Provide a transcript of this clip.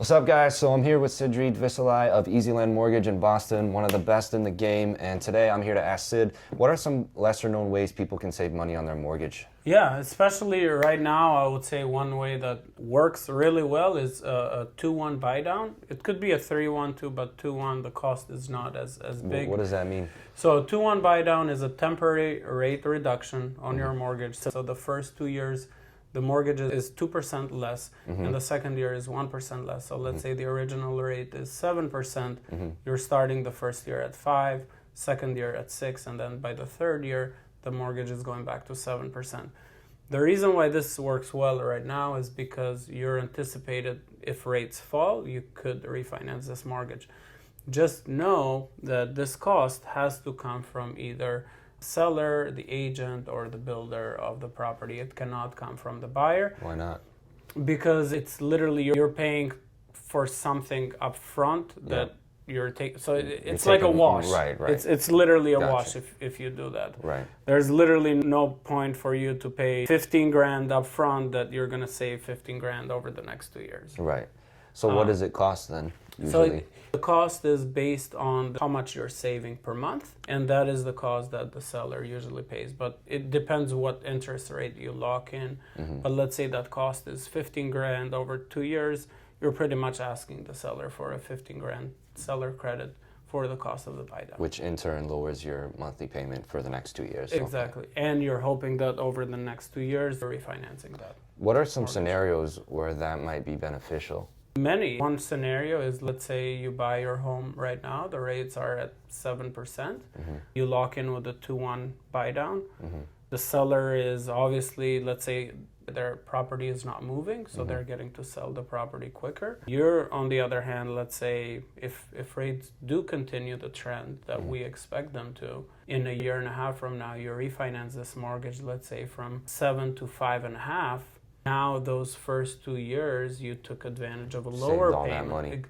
What's up, guys? So I'm here with Sidrid Visalai of Easyland Mortgage in Boston, one of the best in the game. And today I'm here to ask Sid, what are some lesser known ways people can save money on their mortgage? Yeah, especially right now, I would say one way that works really well is a 2-1 buy down. It could be a 3-1 but 2-1, the cost is not as big. What does that mean? So a 2-1 buy down is a temporary rate reduction on your mortgage. So the first 2 years, the mortgage is 2% less, and the second year is 1% less. So let's say the original rate is 7%. You're starting the first year at 5, second year at 6, and then by the third year, the mortgage is going back to 7%. The reason why this works well right now is because you're anticipated if rates fall, you could refinance this mortgage. Just know that this cost has to come from either seller, the agent, or the builder of the property. It cannot come from the buyer. Why not? Because it's literally you're paying for something up front that you're taking. So it's like a wash. Right. It's literally a Gotcha. wash if you do that. Right. There's literally no point for you to pay 15 grand up front that you're going to save 15 grand over the next 2 years. Right. So what does it cost then, So usually? the cost is based on how much you're saving per month, and that is the cost that the seller usually pays. But it depends what interest rate you lock in. But let's say that cost is 15 grand over 2 years, you're pretty much asking the seller for a 15 grand seller credit for the cost of the buy down. Which in turn lowers your monthly payment for the next 2 years. Exactly. And you're hoping that over the next 2 years, you're refinancing that. What are some scenarios where that might be beneficial? Many. One scenario is, let's say you buy your home right now, the rates are at 7%. You lock in with a 2-1 buy down. The seller is obviously, let's say their property is not moving, so they're getting to sell the property quicker. You're, on the other hand, let's say if rates do continue the trend that we expect them to, in a year and a half from now, you refinance this mortgage, let's say from 7 to 5.5. Now, those first 2 years, you took advantage of a lower Saved all that payment. money.